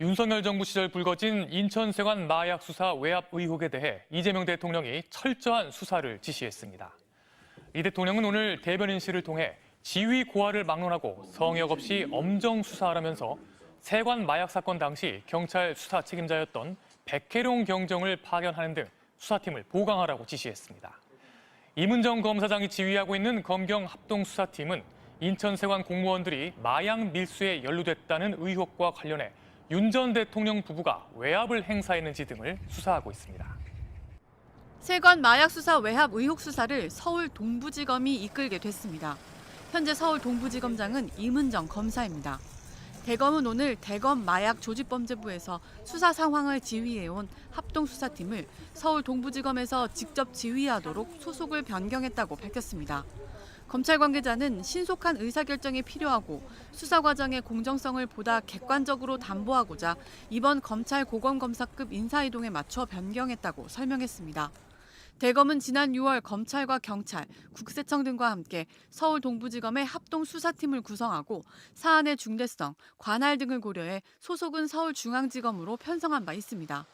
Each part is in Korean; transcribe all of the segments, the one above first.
윤석열 정부 시절 불거진 인천세관 마약 수사 외압 의혹에 대해 이재명 대통령이 철저한 수사를 지시했습니다. 이 대통령은 오늘 대변인실을 통해 지휘 고하를 막론하고 성역 없이 엄정 수사하라면서 세관 마약 사건 당시 경찰 수사 책임자였던 백혜룡 경정을 파견하는 등 수사팀을 보강하라고 지시했습니다. 이문정 검사장이 지휘하고 있는 검경 합동수사팀은 인천세관 공무원들이 마약 밀수에 연루됐다는 의혹과 관련해 윤 전 대통령 부부가 외압을 행사했는지 등을 수사하고 있습니다. 세관 마약 수사 외압 의혹 수사를 서울 동부지검이 이끌게 됐습니다. 현재 서울 동부지검장은 이문정 검사입니다. 대검은 오늘 대검 마약 조직범죄부에서 수사 상황을 지휘해온 합동수사팀을 서울 동부지검에서 직접 지휘하도록 소속을 변경했다고 밝혔습니다. 검찰 관계자는 신속한 의사결정이 필요하고 수사 과정의 공정성을 보다 객관적으로 담보하고자 이번 검찰 고검검사급 인사이동에 맞춰 변경했다고 설명했습니다. 대검은 지난 6월 검찰과 경찰, 국세청 등과 함께 서울 동부지검의 합동수사팀을 구성하고 사안의 중대성, 관할 등을 고려해 소속은 서울중앙지검으로 편성한 바 있습니다.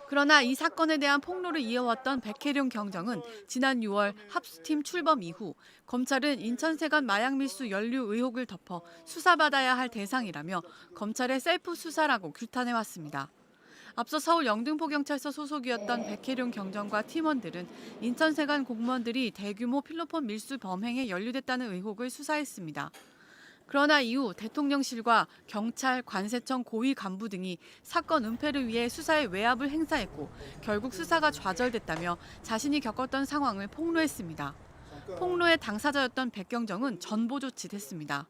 그러나 이 사건에 대한 폭로를 이어왔던 백혜룡 경정은 지난 6월 합수팀 출범 이후 검찰은 인천세관 마약 밀수 연루 의혹을 덮어 수사받아야 할 대상이라며 검찰의 셀프 수사라고 규탄해왔습니다. 앞서 서울 영등포경찰서 소속이었던 백혜룡 경정과 팀원들은 인천세관 공무원들이 대규모 필로폰 밀수 범행에 연루됐다는 의혹을 수사했습니다. 그러나 이후 대통령실과 경찰, 관세청 고위 간부 등이 사건 은폐를 위해 수사에 외압을 행사했고 결국 수사가 좌절됐다며 자신이 겪었던 상황을 폭로했습니다. 폭로의 당사자였던 백경정은 전보 조치됐습니다.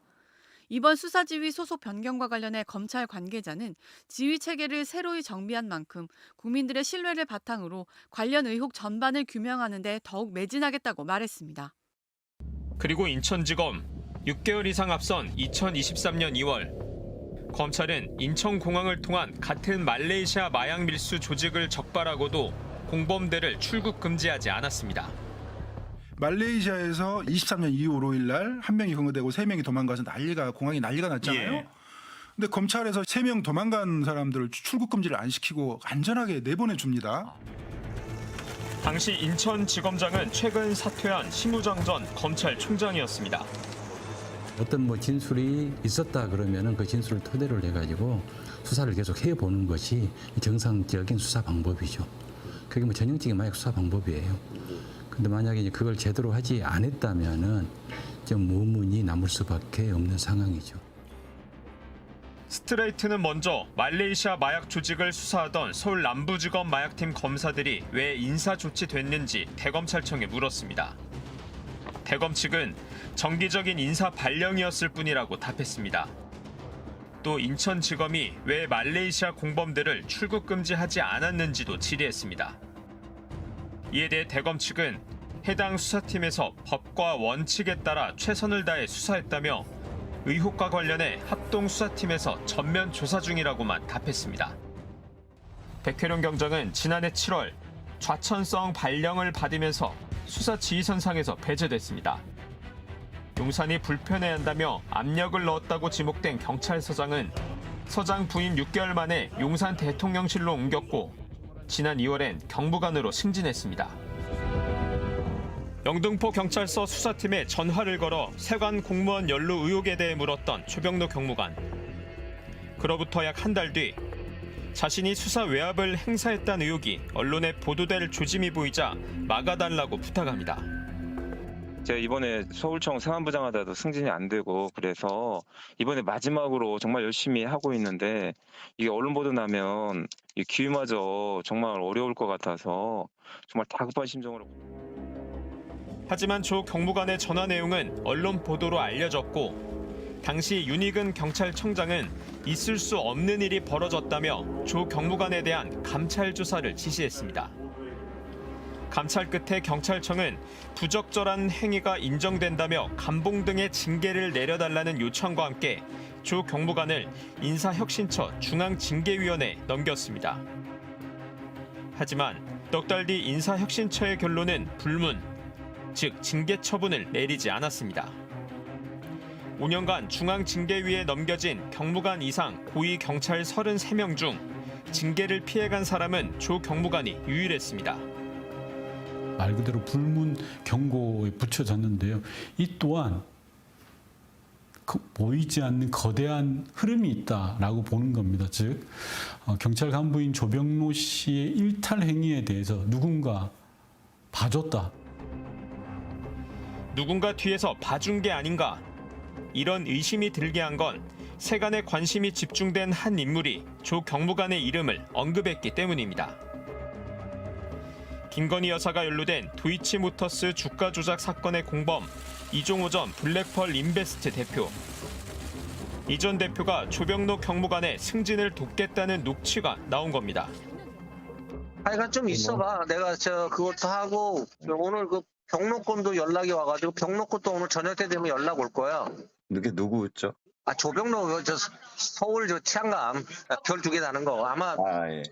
이번 수사지휘 소속 변경과 관련해 검찰 관계자는 지휘 체계를 새로이 정비한 만큼 국민들의 신뢰를 바탕으로 관련 의혹 전반을 규명하는 데 더욱 매진하겠다고 말했습니다. 그리고 인천지검 6개월 이상 앞선 2023년 2월 검찰은 인천공항을 통한 같은 말레이시아 마약 밀수 조직을 적발하고도 공범대를 출국 금지하지 않았습니다. 말레이시아에서 23년 2월 5일 날 한 명이 검거되고 3명이 도망가서 공항이 난리가 났잖아요. 예. 근데 검찰에서 3명 도망간 사람들을 출국 금지를 안 시키고 안전하게 내보내줍니다. 당시 인천지검장은 최근 사퇴한 심우정 전 검찰총장이었습니다. 어떤 진술이 있었다 그러면은 그 진술을 토대로 해가지고 수사를 계속 해보는 것이 정상적인 수사 방법이죠. 그게 전형적인 마약 수사 방법이에요. 근데 만약에 이제 그걸 제대로 하지 않았다면은 좀 의문이 남을 수밖에 없는 상황이죠. 스트레이트는 먼저 말레이시아 마약 조직을 수사하던 서울 남부지검 마약팀 검사들이 왜 인사 조치됐는지 대검찰청에 물었습니다. 대검 측은 정기적인 인사 발령이었을 뿐이라고 답했습니다. 또 인천지검이 왜 말레이시아 공범들을 출국 금지하지 않았는지도 질의했습니다. 이에 대해 대검 측은 해당 수사팀에서 법과 원칙에 따라 최선을 다해 수사했다며 의혹과 관련해 합동수사팀에서 전면 조사 중이라고만 답했습니다. 백혜룡 경정은 지난해 7월 좌천성 발령을 받으면서 수사 지휘선상에서 배제됐습니다. 용산이 불편해한다며 압력을 넣었다고 지목된 경찰서장은 서장 부임 6개월 만에 용산 대통령실로 옮겼고 지난 2월엔 경무관으로 승진했습니다. 영등포 경찰서 수사팀에 전화를 걸어 세관 공무원 연루 의혹에 대해 물었던 최병로 경무관. 그로부터 약 한 달 뒤 자신이 수사 외압을 행사했다는 의혹이 언론에 보도될 조짐이 보이자 막아달라고 부탁합니다. 제가 이번에 서울청 세관부장 하다도 승진이 안 되고 그래서 이번에 마지막으로 정말 열심히 하고 있는데 이게 언론 보도 나면 이 기회마저 정말 어려울 것 같아서 정말 다급한 심정으로. 하지만 조 경무관의 전화 내용은 언론 보도로 알려졌고 당시 윤익은 경찰청장은 있을 수 없는 일이 벌어졌다며 조 경무관에 대한 감찰 조사를 지시했습니다. 감찰 끝에 경찰청은 부적절한 행위가 인정된다며 감봉 등의 징계를 내려달라는 요청과 함께 조 경무관을 인사혁신처 중앙징계위원회에 넘겼습니다. 하지만 넉 달 뒤 인사혁신처의 결론은 불문, 즉 징계 처분을 내리지 않았습니다. 5년간 중앙징계위에 넘겨진 경무관 이상 고위 경찰 33명 중 징계를 피해간 사람은 조 경무관이 유일했습니다. 말 그대로 불문 경고에 붙여졌는데요. 이 또한 보이지 않는 거대한 흐름이 있다라고 보는 겁니다. 즉 경찰 간부인 조병로 씨의 일탈 행위에 대해서 누군가 봐줬다. 누군가 뒤에서 봐준 게 아닌가? 이런 의심이 들게 한 건 세간의 관심이 집중된 한 인물이 조 경무관의 이름을 언급했기 때문입니다. 김건희 여사가 연루된 도이치모터스 주가 조작 사건의 공범 이종호 전 블랙펄 인베스트 대표. 이 전 대표가 조병록 경무관의 승진을 돕겠다는 녹취가 나온 겁니다. 하여간 좀 있어봐. 내가 그것도 하고 오늘 그 병록권도 연락이 와가지고 병록권도 오늘 저녁 때 되면 연락 올 거야. 그게 누구였죠? 조병록 서울 치안감 별 2개 다는 거 아마 예.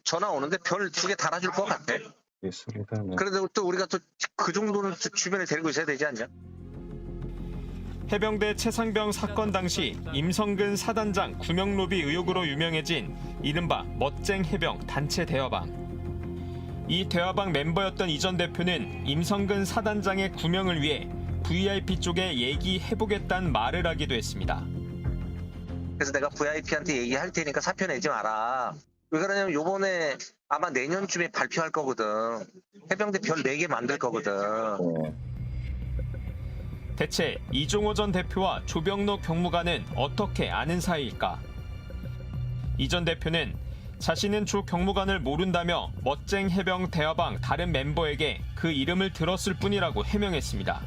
전화 오는데 별 2개 달아줄 것 같아. 예술이다. 그래도 또 우리가 또 그 정도는 주변에 데리고 있어야 되지 않냐? 해병대 최상병 사건 당시 임성근 사단장 구명로비 의혹으로 유명해진 이른바 멋쟁 해병 단체 대화방. 이 대화방 멤버였던 이 전 대표는 임성근 사단장의 구명을 위해 VIP 쪽에 얘기해보겠다는 말을 하기도 했습니다. 그래서 내가 VIP한테 얘기할 테니까 사표 내지 마라. 왜 그러냐면 요번에 아마 내년쯤에 발표할 거거든. 해병대 별 4개 만들 거거든. 대체 이종호 전 대표와 조병록 경무관은 어떻게 아는 사이일까? 이 전 대표는 자신은 조 경무관을 모른다며 멋쟁 해병 대화방 다른 멤버에게 그 이름을 들었을 뿐이라고 해명했습니다.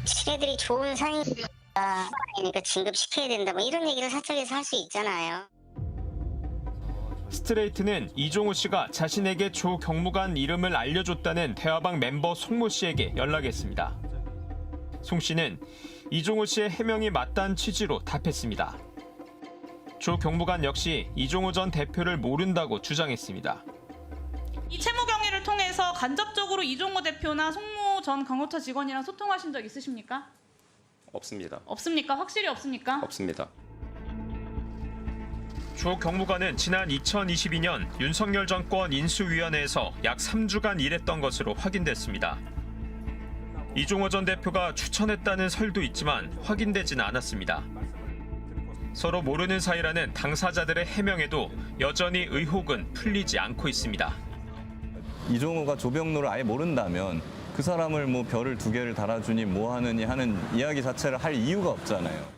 친애들이 좋은 사이니까 진급시켜야 된다 뭐 이런 얘기를 사적에서 할 수 있잖아요. 스트레이트는 이종호 씨가 자신에게 조 경무관 이름을 알려줬다는 대화방 멤버 송모 씨에게 연락했습니다. 송 씨는 이종호 씨의 해명이 맞다는 취지로 답했습니다. 조 경무관 역시 이종호 전 대표를 모른다고 주장했습니다. 이 채무 경위를 통해서 간접적으로 이종호 대표나 송모 전 강호차 직원이랑 소통하신 적 있으십니까? 없습니다. 없습니까? 확실히 없습니까? 없습니다. 조 경무관은 지난 2022년 윤석열 정권 인수위원회에서 약 3주간 일했던 것으로 확인됐습니다. 이종호 전 대표가 추천했다는 설도 있지만 확인되지는 않았습니다. 서로 모르는 사이라는 당사자들의 해명에도 여전히 의혹은 풀리지 않고 있습니다. 이종호가 조병로를 아예 모른다면 그 사람을 뭐 별을 2개를 달아주니 뭐 하느니 하는 이야기 자체를 할 이유가 없잖아요.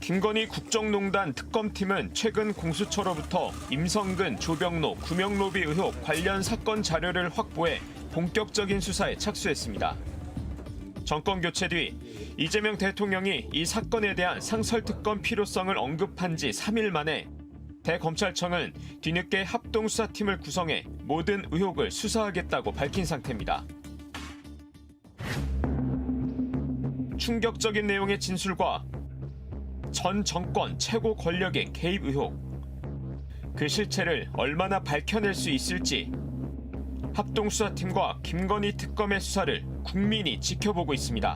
김건희 국정농단 특검팀은 최근 공수처로부터 임성근, 조병록, 구명로비 의혹 관련 사건 자료를 확보해 본격적인 수사에 착수했습니다. 정권 교체 뒤 이재명 대통령이 이 사건에 대한 상설특검 필요성을 언급한 지 3일 만에 대검찰청은 뒤늦게 합동수사팀을 구성해 모든 의혹을 수사하겠다고 밝힌 상태입니다. 충격적인 내용의 진술과 전 정권 최고 권력의 개입 의혹, 그 실체를 얼마나 밝혀낼 수 있을지 합동수사팀과 김건희 특검의 수사를 국민이 지켜보고 있습니다.